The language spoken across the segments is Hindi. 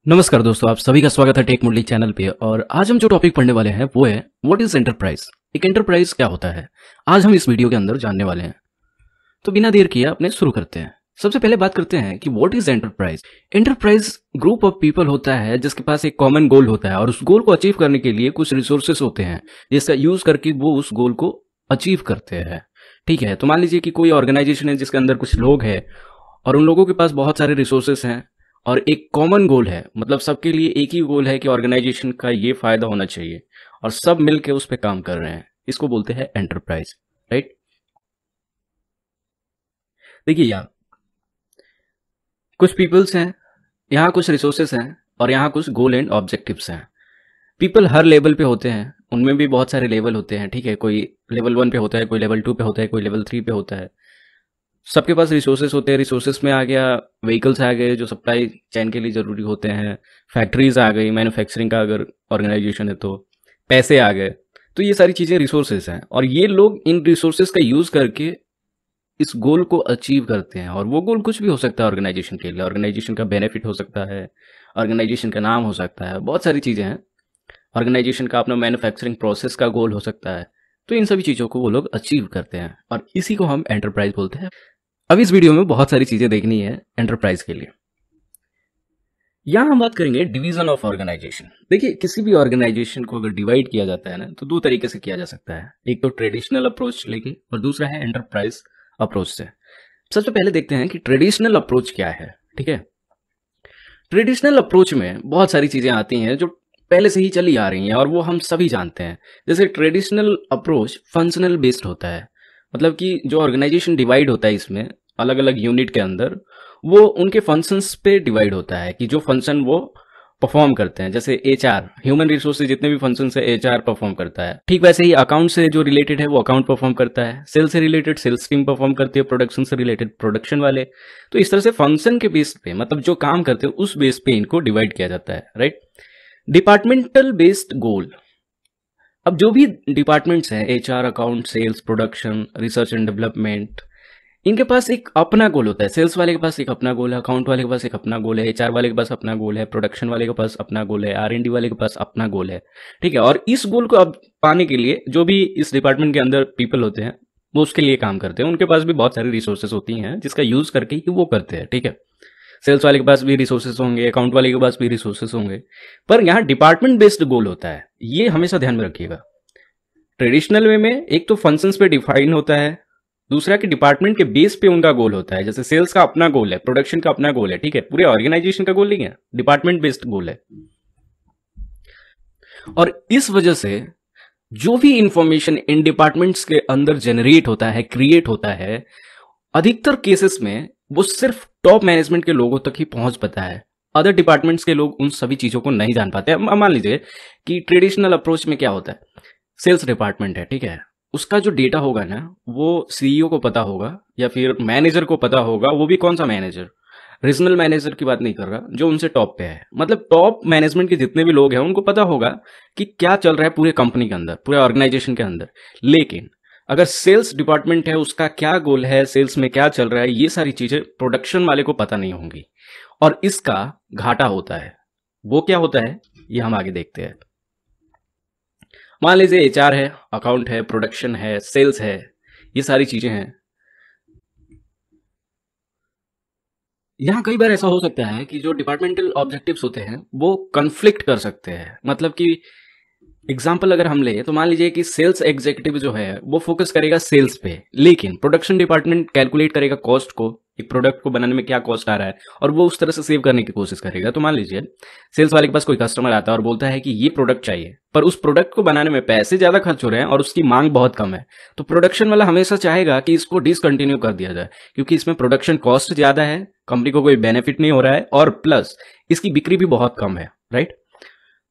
नमस्कार दोस्तों, आप सभी का स्वागत है टेक मुरली चैनल पे। और आज हम जो टॉपिक पढ़ने वाले हैं वो है व्हाट इज एंटरप्राइज। एक एंटरप्राइज क्या होता है, आज हम इस वीडियो के अंदर जानने वाले हैं। तो बिना देर किए अपने शुरू करते हैं। सबसे पहले बात करते हैं कि what is enterprise. Enterprise group of people होता है जिसके पास एक कॉमन गोल होता है और उस गोल को अचीव करने के लिए कुछ रिसोर्सेस होते हैं जिसका यूज करके वो उस गोल को अचीव करते हैं। ठीक है, तो मान लीजिए कि कोई ऑर्गेनाइजेशन है जिसके अंदर कुछ लोग हैं और उन लोगों के पास बहुत सारे रिसोर्सेस हैं और एक कॉमन गोल है, मतलब सबके लिए एक ही गोल है कि ऑर्गेनाइजेशन का ये फायदा होना चाहिए और सब मिलके उस पर काम कर रहे हैं। इसको बोलते हैं एंटरप्राइज, राइट। देखिए यहाँ कुछ पीपल्स हैं, यहाँ कुछ रिसोर्सेस हैं और यहाँ कुछ गोल एंड ऑब्जेक्टिव्स हैं। पीपल हर लेवल पे होते हैं, उनमें भी बहुत सारे लेवल होते हैं। ठीक है, कोई लेवल 1 पे होता है, कोई लेवल 2 पे होता है, कोई लेवल 3 पे होता है। सबके पास रिसोर्सेस होते हैं। रिसोर्सेस में आ गया व्हीकल्स आ गए जो सप्लाई चेन के लिए ज़रूरी होते हैं, फैक्ट्रीज आ गई, मैन्युफैक्चरिंग का अगर ऑर्गेनाइजेशन है तो पैसे आ गए। तो ये सारी चीज़ें रिसोर्सेस हैं और ये लोग इन रिसोर्सेस का यूज़ करके इस गोल को अचीव करते हैं। और वो गोल कुछ भी हो सकता है ऑर्गेनाइजेशन के लिए, ऑर्गेनाइजेशन का बेनिफिट हो सकता है, ऑर्गेनाइजेशन का नाम हो सकता है, बहुत सारी चीज़ें हैं। ऑर्गेनाइजेशन का अपना मैन्युफैक्चरिंग प्रोसेस का गोल हो सकता है। तो इन सभी चीज़ों को वो लोग अचीव करते हैं और इसी को हम एंटरप्राइज बोलते हैं। अब इस वीडियो में बहुत सारी चीजें देखनी है एंटरप्राइज के लिए। यहां हम बात करेंगे डिवीजन ऑफ ऑर्गेनाइजेशन। देखिए, किसी भी ऑर्गेनाइजेशन को अगर डिवाइड किया जाता है ना तो दो तरीके से किया जा सकता है। एक तो ट्रेडिशनल अप्रोच लेके और दूसरा है एंटरप्राइज अप्रोच से। सबसे पहले देखते हैं कि ट्रेडिशनल अप्रोच क्या है। ठीक है, ट्रेडिशनल अप्रोच में बहुत सारी चीजें आती हैं जो पहले से ही चली आ रही हैं और वो हम सभी जानते हैं। जैसे ट्रेडिशनल अप्रोच फंक्शनल बेस्ड होता है, मतलब कि जो ऑर्गेनाइजेशन डिवाइड होता है इसमें अलग अलग यूनिट के अंदर, वो उनके फंक्शंस पे डिवाइड होता है कि जो फंक्शन वो परफॉर्म करते हैं। जैसे एचआर, ह्यूमन रिसोर्सेज जितने भी फंक्शंस है एचआर परफॉर्म करता है। ठीक वैसे ही अकाउंट से जो रिलेटेड है वो अकाउंट परफॉर्म करता है, सेल से रिलेटेड सेल्स टीम परफॉर्म करती है, प्रोडक्शन से रिलेटेड प्रोडक्शन वाले। तो इस तरह से फंक्शन के बेस पे, मतलब जो काम करते हैं उस बेस पे इनको डिवाइड किया जाता है, राइट। Departmental based goal. अब जो भी डिपार्टमेंट्स हैं, HR, account, sales, production, research and development, इनके पास एक अपना गोल होता है। सेल्स वाले के पास एक अपना गोल है, अकाउंट वाले के पास एक अपना गोल है, एचआर वाले के पास अपना गोल है, प्रोडक्शन वाले के पास अपना गोल है, आर&डी वाले के पास अपना गोल है। ठीक है, और इस गोल को अब पाने के लिए जो भी इस डिपार्टमेंट के अंदर पीपल होते हैं वो उसके लिए काम करते हैं। उनके पास भी बहुत सारी रिसोर्सेज होती हैं जिसका यूज करके ही वो करते हैं। ठीक है, सेल्स वाले के पास भी रिसोर्सेज होंगे, अकाउंट वाले के पास भी रिसोर्सेज होंगे, पर यहाँ डिपार्टमेंट बेस्ड गोल होता है। ये हमेशा ध्यान में रखिएगा। ट्रेडिशनल वे में एक तो फंक्शंस पे डिफाइन होता है, दूसरा कि डिपार्टमेंट के बेस पे उनका गोल होता है। जैसे सेल्स का अपना गोल है, प्रोडक्शन का अपना गोल है। ठीक है, पूरे ऑर्गेनाइजेशन का गोल नहीं है, डिपार्टमेंट बेस्ड गोल है। और इस वजह से जो भी इंफॉर्मेशन इन डिपार्टमेंट्स के अंदर जनरेट होता है, क्रिएट होता है, अधिकतर केसेस में वो सिर्फ टॉप मैनेजमेंट के लोगों तक ही पहुंच पाता है। अदर डिपार्टमेंट्स के लोग उन सभी चीजों को नहीं जान पाते। अब मान लीजिए कि ट्रेडिशनल अप्रोच में क्या होता है, सेल्स डिपार्टमेंट है, ठीक है, उसका जो डेटा होगा ना वो सीईओ को पता होगा या फिर मैनेजर को पता होगा। वो भी कौन सा मैनेजर, रीजनल मैनेजर की बात नहीं कर रहा, जो उनसे टॉप पे है। मतलब टॉप मैनेजमेंट के जितने भी लोग हैं उनको पता होगा कि क्या चल रहा है पूरे कंपनी के अंदर, पूरे ऑर्गेनाइजेशन के अंदर। लेकिन अगर सेल्स डिपार्टमेंट है, उसका क्या गोल है, सेल्स में क्या चल रहा है, ये सारी चीजें प्रोडक्शन वाले को पता नहीं होंगी और इसका घाटा होता है। वो क्या होता है ये हम आगे देखते हैं। मान लीजिए एचआर है, अकाउंट है, प्रोडक्शन है, सेल्स है, ये सारी चीजें हैं। यहाँ कई बार ऐसा हो सकता है कि जो डिपार्टमेंटल ऑब्जेक्टिव्स होते हैं वो कन्फ्लिक्ट कर सकते हैं। मतलब कि एग्जाम्पल अगर हम ले तो मान लीजिए कि सेल्स एग्जीक्यूटिव जो है वो फोकस करेगा सेल्स पे, लेकिन प्रोडक्शन डिपार्टमेंट कैलकुलेट करेगा कॉस्ट को, एक प्रोडक्ट को बनाने में क्या कॉस्ट आ रहा है और वो उस तरह से सेव करने की कोशिश करेगा। तो मान लीजिए सेल्स वाले के पास कोई कस्टमर आता है और बोलता है कि ये प्रोडक्ट चाहिए, पर उस प्रोडक्ट को बनाने में पैसे ज्यादा खर्च हो रहे हैं और उसकी मांग बहुत कम है। तो प्रोडक्शन वाला हमेशा चाहेगा कि इसको डिसकंटिन्यू कर दिया जाए, क्योंकि इसमें प्रोडक्शन कॉस्ट ज्यादा है, कंपनी को कोई बेनिफिट नहीं हो रहा है और प्लस इसकी बिक्री भी बहुत कम है, राइट।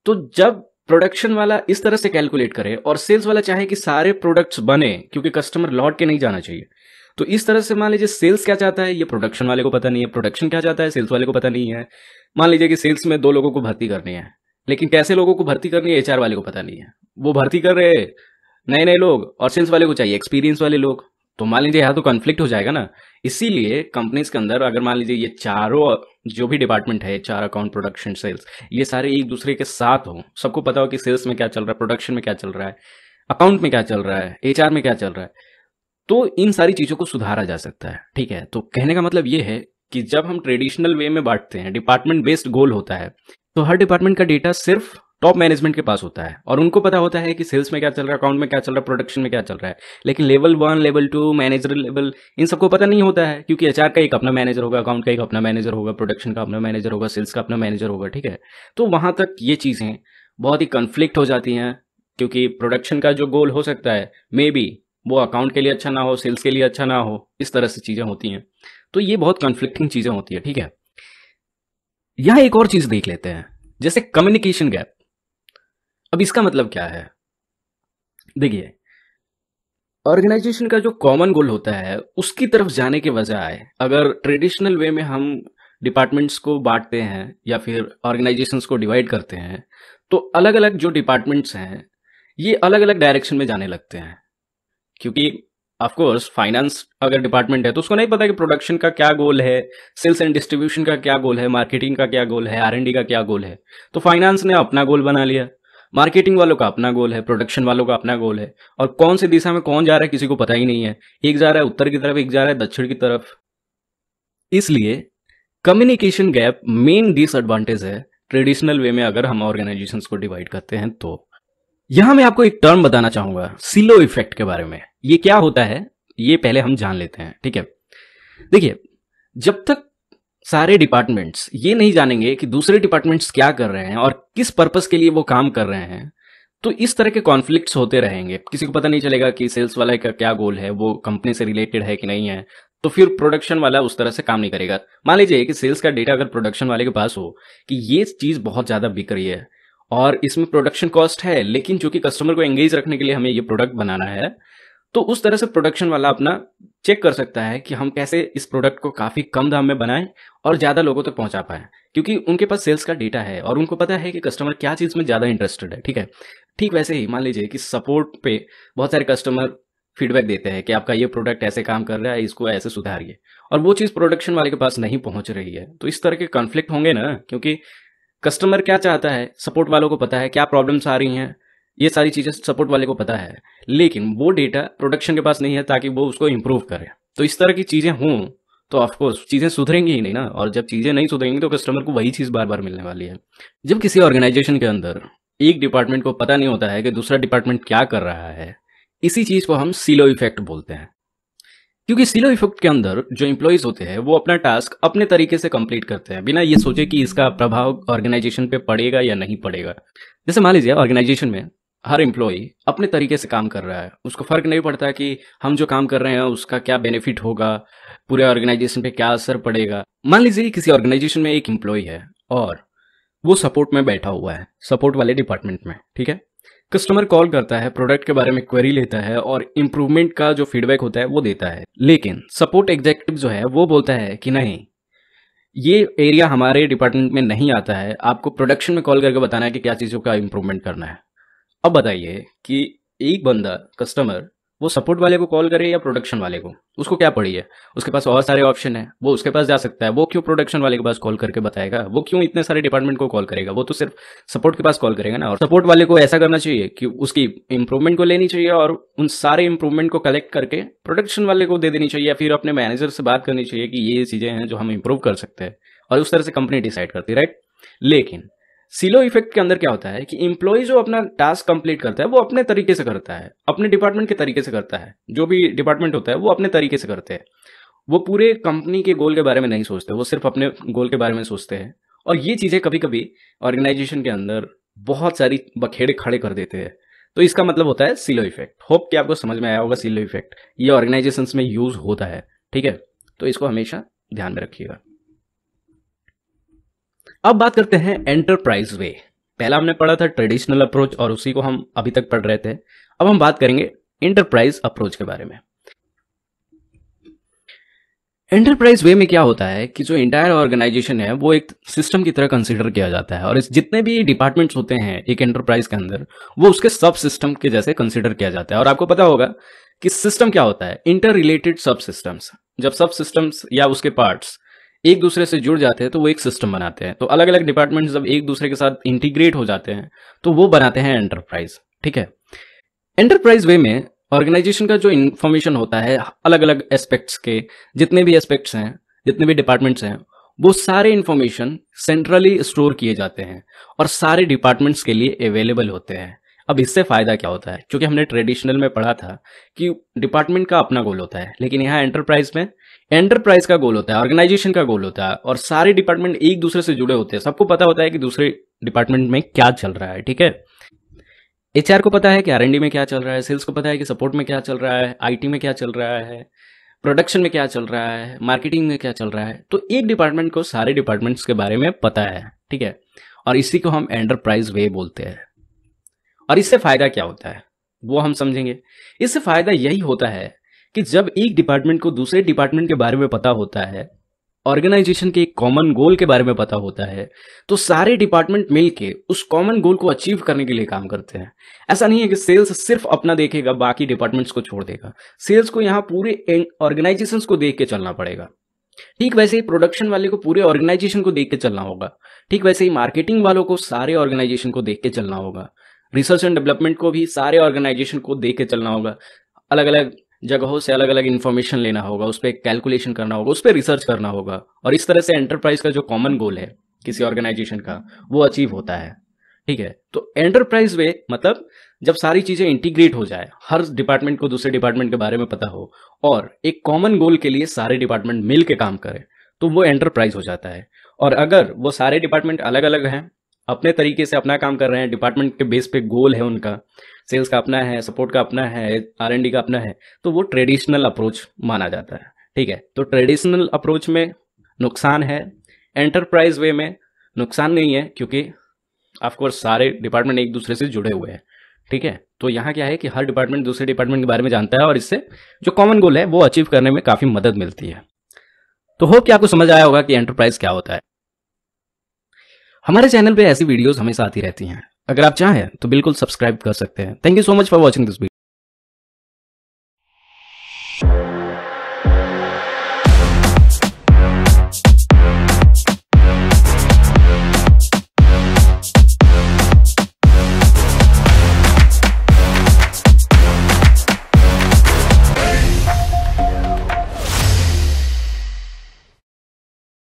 तो जब प्रोडक्शन वाला इस तरह से कैलकुलेट करे और सेल्स वाला चाहे कि सारे प्रोडक्ट्स बने क्योंकि कस्टमर लौट के नहीं जाना चाहिए, तो इस तरह से मान लीजिए सेल्स क्या चाहता है ये प्रोडक्शन वाले को पता नहीं है, प्रोडक्शन क्या चाहता है सेल्स वाले को पता नहीं है। मान लीजिए कि सेल्स में 2 लोगों को भर्ती करनी है, लेकिन कैसे लोगों को भर्ती करनी है एचआर वाले को पता नहीं है। वो भर्ती कर रहे हैं नए नए लोग और सेल्स वाले को चाहिए एक्सपीरियंस वाले लोग। तो मान लीजिए यहाँ तो कॉन्फ्लिक्ट हो जाएगा ना। इसीलिए कंपनीज के अंदर अगर मान लीजिए ये चारों जो भी डिपार्टमेंट है, चार अकाउंट, प्रोडक्शन, सेल्स, ये सारे एक दूसरे के साथ हो, सबको पता हो कि सेल्स में क्या चल रहा है, प्रोडक्शन में क्या चल रहा है, अकाउंट में क्या चल रहा है, एचआर में क्या चल रहा है, तो इन सारी चीज़ों को सुधारा जा सकता है। ठीक है, तो कहने का मतलब ये है कि जब हम ट्रेडिशनल वे में बांटते हैं, डिपार्टमेंट बेस्ड गोल होता है, तो हर डिपार्टमेंट का डेटा सिर्फ टॉप मैनेजमेंट के पास होता है और उनको पता होता है कि सेल्स में क्या चल रहा है, अकाउंट में क्या चल रहा है, प्रोडक्शन में क्या चल रहा है। लेकिन लेवल 1, लेवल 2, मैनेजर लेवल, इन सबको पता नहीं होता है, क्योंकि एचआर का एक अपना मैनेजर होगा, अकाउंट का एक अपना मैनेजर होगा, प्रोडक्शन का अपना मैनेजर होगा, सेल्स का अपना मैनेजर होगा। ठीक है, तो वहां तक ये चीज़ें बहुत ही कन्फ्लिक्ट हो जाती हैं, क्योंकि प्रोडक्शन का जो गोल हो सकता है मे बी वो अकाउंट के लिए अच्छा ना हो, सेल्स के लिए अच्छा ना हो, इस तरह से चीज़ें होती हैं। तो ये बहुत कन्फ्लिक्टिंग चीज़ें होती है। ठीक है, यहाँ एक और चीज़ देख लेते हैं, जैसे कम्युनिकेशन गैप। अब इसका मतलब क्या है? देखिए, ऑर्गेनाइजेशन का जो कॉमन गोल होता है उसकी तरफ जाने के बजाय अगर ट्रेडिशनल वे में हम डिपार्टमेंट्स को बांटते हैं या फिर ऑर्गेनाइजेशंस को डिवाइड करते हैं, तो अलग अलग जो डिपार्टमेंट्स हैं ये अलग अलग डायरेक्शन में जाने लगते हैं। क्योंकि ऑफ कोर्स फाइनेंस अगर डिपार्टमेंट है तो उसको नहीं पता कि प्रोडक्शन का क्या गोल है, सेल्स एंड डिस्ट्रीब्यूशन का क्या गोल है, मार्केटिंग का क्या गोल है, आर एंड डी का क्या गोल है। तो फाइनेंस ने अपना गोल बना लिया, मार्केटिंग वालों का अपना गोल है, प्रोडक्शन वालों का अपना गोल है, और कौन सी दिशा में कौन जा रहा है किसी को पता ही नहीं है। एक जा रहा है उत्तर की तरफ, एक जा रहा है दक्षिण की तरफ। इसलिए कम्युनिकेशन गैप मेन डिसएडवांटेज है ट्रेडिशनल वे में अगर हम ऑर्गेनाइजेशंस को डिवाइड करते हैं तो। यहां मैं आपको एक टर्म बताना चाहूंगा सिलो इफेक्ट के बारे में। ये क्या होता है ये पहले हम जान लेते हैं। ठीक है, देखिए, जब तक सारे डिपार्टमेंट्स ये नहीं जानेंगे कि दूसरे डिपार्टमेंट्स क्या कर रहे हैं और किस पर्पस के लिए वो काम कर रहे हैं, तो इस तरह के कॉन्फ्लिक्ट्स होते रहेंगे। किसी को पता नहीं चलेगा कि सेल्स वाला का क्या गोल है, वो कंपनी से रिलेटेड है कि नहीं है, तो फिर प्रोडक्शन वाला उस तरह से काम नहीं करेगा। मान लीजिए कि सेल्स का डेटा अगर प्रोडक्शन वाले के पास हो कि ये चीज़ बहुत ज़्यादा बिक रही है और इसमें प्रोडक्शन कॉस्ट है, लेकिन चूंकि कस्टमर को एंगेज रखने के लिए हमें ये प्रोडक्ट बनाना है, तो उस तरह से प्रोडक्शन वाला अपना चेक कर सकता है कि हम कैसे इस प्रोडक्ट को काफ़ी कम दाम में बनाएं और ज़्यादा लोगों तक पहुंचा पाएं, क्योंकि उनके पास सेल्स का डेटा है और उनको पता है कि कस्टमर क्या चीज़ में ज़्यादा इंटरेस्टेड है। ठीक है, ठीक वैसे ही मान लीजिए कि सपोर्ट पे बहुत सारे कस्टमर फीडबैक देते हैं कि आपका ये प्रोडक्ट ऐसे काम कर रहा है, इसको ऐसे सुधारिए, और वो चीज़ प्रोडक्शन वाले के पास नहीं पहुंच रही है। तो इस तरह के कॉन्फ्लिक्ट होंगे ना, क्योंकि कस्टमर क्या चाहता है सपोर्ट वालों को पता है, क्या प्रॉब्लम्स आ रही हैं, ये सारी चीज़ें सपोर्ट वाले को पता है, लेकिन वो डेटा प्रोडक्शन के पास नहीं है ताकि वो उसको इम्प्रूव करे। तो इस तरह की चीज़ें हों तो ऑफकोर्स चीज़ें सुधरेंगी ही नहीं ना, और जब चीज़ें नहीं सुधरेंगी तो कस्टमर को वही चीज़ बार बार मिलने वाली है। जब किसी ऑर्गेनाइजेशन के अंदर एक डिपार्टमेंट को पता नहीं होता है कि दूसरा डिपार्टमेंट क्या कर रहा है, इसी चीज़ को हम सिलो इफेक्ट बोलते हैं। क्योंकि सिलो इफेक्ट के अंदर जो एम्प्लॉयज होते हैं वो अपना टास्क अपने तरीके से कंप्लीट करते हैं बिना ये सोचे कि इसका प्रभाव ऑर्गेनाइजेशन पे पड़ेगा या नहीं पड़ेगा। जैसे मान लीजिए ऑर्गेनाइजेशन में हर एम्प्लॉय अपने तरीके से काम कर रहा है, उसको फर्क नहीं पड़ता कि हम जो काम कर रहे हैं उसका क्या बेनिफिट होगा, पूरे ऑर्गेनाइजेशन पे क्या असर पड़ेगा। मान लीजिए किसी ऑर्गेनाइजेशन में एक एम्प्लॉय है और वो सपोर्ट में बैठा हुआ है, सपोर्ट वाले डिपार्टमेंट में। ठीक है, कस्टमर कॉल करता है, प्रोडक्ट के बारे में क्वेरी लेता है और इम्प्रूवमेंट का जो फीडबैक होता है वो देता है, लेकिन सपोर्ट एग्जीक्यूटिव जो है वो बोलता है कि नहीं, ये एरिया हमारे डिपार्टमेंट में नहीं आता है, आपको प्रोडक्शन में कॉल करके बताना है कि क्या चीज़ों का इम्प्रूवमेंट करना है। अब बताइए कि एक बंदा कस्टमर वो सपोर्ट वाले को कॉल करे या प्रोडक्शन वाले को, उसको क्या पड़ी है? उसके पास और सारे ऑप्शन है, वो उसके पास जा सकता है, वो क्यों प्रोडक्शन वाले के पास कॉल करके बताएगा? वो क्यों इतने सारे डिपार्टमेंट को कॉल करेगा? वो तो सिर्फ सपोर्ट के पास कॉल करेगा ना। और सपोर्ट वाले को ऐसा करना चाहिए कि उसकी इंप्रूवमेंट को लेनी चाहिए और उन सारे इंप्रूवमेंट को कलेक्ट करके प्रोडक्शन वाले को दे देनी चाहिए, या फिर अपने मैनेजर से बात करनी चाहिए कि ये चीज़ें हैं जो हम इंप्रूव कर सकते हैं, और उस तरह से कंपनी डिसाइड करती है, राइट। लेकिन सिलो इफेक्ट के अंदर क्या होता है कि एम्प्लॉय जो अपना टास्क कंप्लीट करता है वो अपने तरीके से करता है, अपने डिपार्टमेंट के तरीके से करता है। जो भी डिपार्टमेंट होता है वो अपने तरीके से करते हैं, वो पूरे कंपनी के गोल के बारे में नहीं सोचते, वो सिर्फ अपने गोल के बारे में सोचते हैं। और ये चीज़ें कभी कभी ऑर्गेनाइजेशन के अंदर बहुत सारी बखेड़े खड़े कर देते हैं। तो इसका मतलब होता है सिलो इफेक्ट। होप कि आपको समझ में आया होगा सिलो इफेक्ट, ये ऑर्गेनाइजेशंस में यूज होता है। ठीक है, तो इसको हमेशा ध्यान में रखिएगा। अब बात करते हैं एंटरप्राइज वे। पहला हमने पढ़ा था ट्रेडिशनल अप्रोच और उसी को हम अभी तक पढ़ रहे थे। अब हम बात करेंगे एंटरप्राइज अप्रोच के बारे में। एंटरप्राइज वे में क्या होता है कि जो इंटायर ऑर्गेनाइजेशन है वो एक सिस्टम की तरह कंसीडर किया जाता है, और इस जितने भी डिपार्टमेंट्स होते हैं एक एंटरप्राइज के अंदर वो उसके सब सिस्टम के जैसे कंसीडर किया जाता है। और आपको पता होगा कि सिस्टम क्या होता है, इंटर रिलेटेड सब सिस्टम्स। जब सब सिस्टम्स या उसके पार्ट्स एक दूसरे से जुड़ जाते हैं तो वो एक सिस्टम बनाते हैं। तो अलग अलग डिपार्टमेंट्स जब एक दूसरे के साथ इंटीग्रेट हो जाते हैं तो वो बनाते हैं एंटरप्राइज। ठीक है, एंटरप्राइज वे में ऑर्गेनाइजेशन का जो इंफॉर्मेशन होता है अलग अलग एस्पेक्ट्स के, जितने भी एस्पेक्ट्स हैं, जितने भी डिपार्टमेंट्स हैं, वो सारे इंफॉर्मेशन सेंट्रली स्टोर किए जाते हैं और सारे डिपार्टमेंट्स के लिए अवेलेबल होते हैं। अब इससे फायदा क्या होता है, क्योंकि हमने ट्रेडिशनल में पढ़ा था कि डिपार्टमेंट का अपना गोल होता है, लेकिन यहाँ एंटरप्राइज में एंटरप्राइज का गोल होता है, ऑर्गेनाइजेशन का गोल होता है, और सारे डिपार्टमेंट एक दूसरे से जुड़े होते हैं। सबको पता होता है कि दूसरे डिपार्टमेंट में क्या चल रहा है। ठीक है, एचआर को पता है कि आरएनडी में क्या चल रहा है, सेल्स को पता है कि सपोर्ट में क्या चल रहा है, आईटी में क्या चल रहा है, प्रोडक्शन में क्या चल रहा है, मार्केटिंग में क्या चल रहा है। तो एक डिपार्टमेंट को सारे डिपार्टमेंट्स के बारे में पता है। ठीक है, और इसी को हम एंटरप्राइज वे बोलते हैं। और इससे फायदा क्या होता है वो हम समझेंगे। इससे फायदा यही होता है कि जब एक डिपार्टमेंट को दूसरे डिपार्टमेंट के बारे में पता होता है, ऑर्गेनाइजेशन के एक कॉमन गोल के बारे में पता होता है, तो सारे डिपार्टमेंट मिलके उस कॉमन गोल को अचीव करने के लिए काम करते हैं। ऐसा नहीं है कि सेल्स सिर्फ अपना देखेगा, बाकी डिपार्टमेंट्स को छोड़ देगा। सेल्स को यहाँ पूरे ऑर्गेनाइजेशन को देख के चलना पड़ेगा। ठीक वैसे ही प्रोडक्शन वाले को पूरे ऑर्गेनाइजेशन को देख के चलना होगा। ठीक वैसे ही मार्केटिंग वालों को सारे ऑर्गेनाइजेशन को देख के चलना होगा। रिसर्च एंड डेवलपमेंट को भी सारे ऑर्गेनाइजेशन को देख के चलना होगा। अलग अलग जगहों से अलग अलग इन्फॉर्मेशन लेना होगा, उस पर कैलकुलेशन करना होगा, उस पर रिसर्च करना होगा। और इस तरह से एंटरप्राइज का जो कॉमन गोल है किसी ऑर्गेनाइजेशन का, वो अचीव होता है। ठीक है, तो एंटरप्राइज वे मतलब जब सारी चीजें इंटीग्रेट हो जाए, हर डिपार्टमेंट को दूसरे डिपार्टमेंट के बारे में पता हो और एक कॉमन गोल के लिए सारे डिपार्टमेंट मिल के काम करें, तो वो एंटरप्राइज हो जाता है। और अगर वो सारे डिपार्टमेंट अलग अलग हैं, अपने तरीके से अपना काम कर रहे हैं, डिपार्टमेंट के बेस पे गोल है उनका, सेल्स का अपना है, सपोर्ट का अपना है, आरएनडी का अपना है, तो वो ट्रेडिशनल अप्रोच माना जाता है। ठीक है, तो ट्रेडिशनल अप्रोच में नुकसान है, एंटरप्राइज वे में नुकसान नहीं है, क्योंकि ऑफकोर्स सारे डिपार्टमेंट एक दूसरे से जुड़े हुए हैं। ठीक है, तो यहाँ क्या है कि हर डिपार्टमेंट दूसरे डिपार्टमेंट के बारे में जानता है और इससे जो कॉमन गोल है वो अचीव करने में काफ़ी मदद मिलती है। तो होप कि आपको समझ आया होगा कि एंटरप्राइज क्या होता है। हमारे चैनल पे ऐसी वीडियोस हमेशा आती रहती हैं। अगर आप चाहें तो बिल्कुल सब्सक्राइब कर सकते हैं। Thank you so much for watching this video.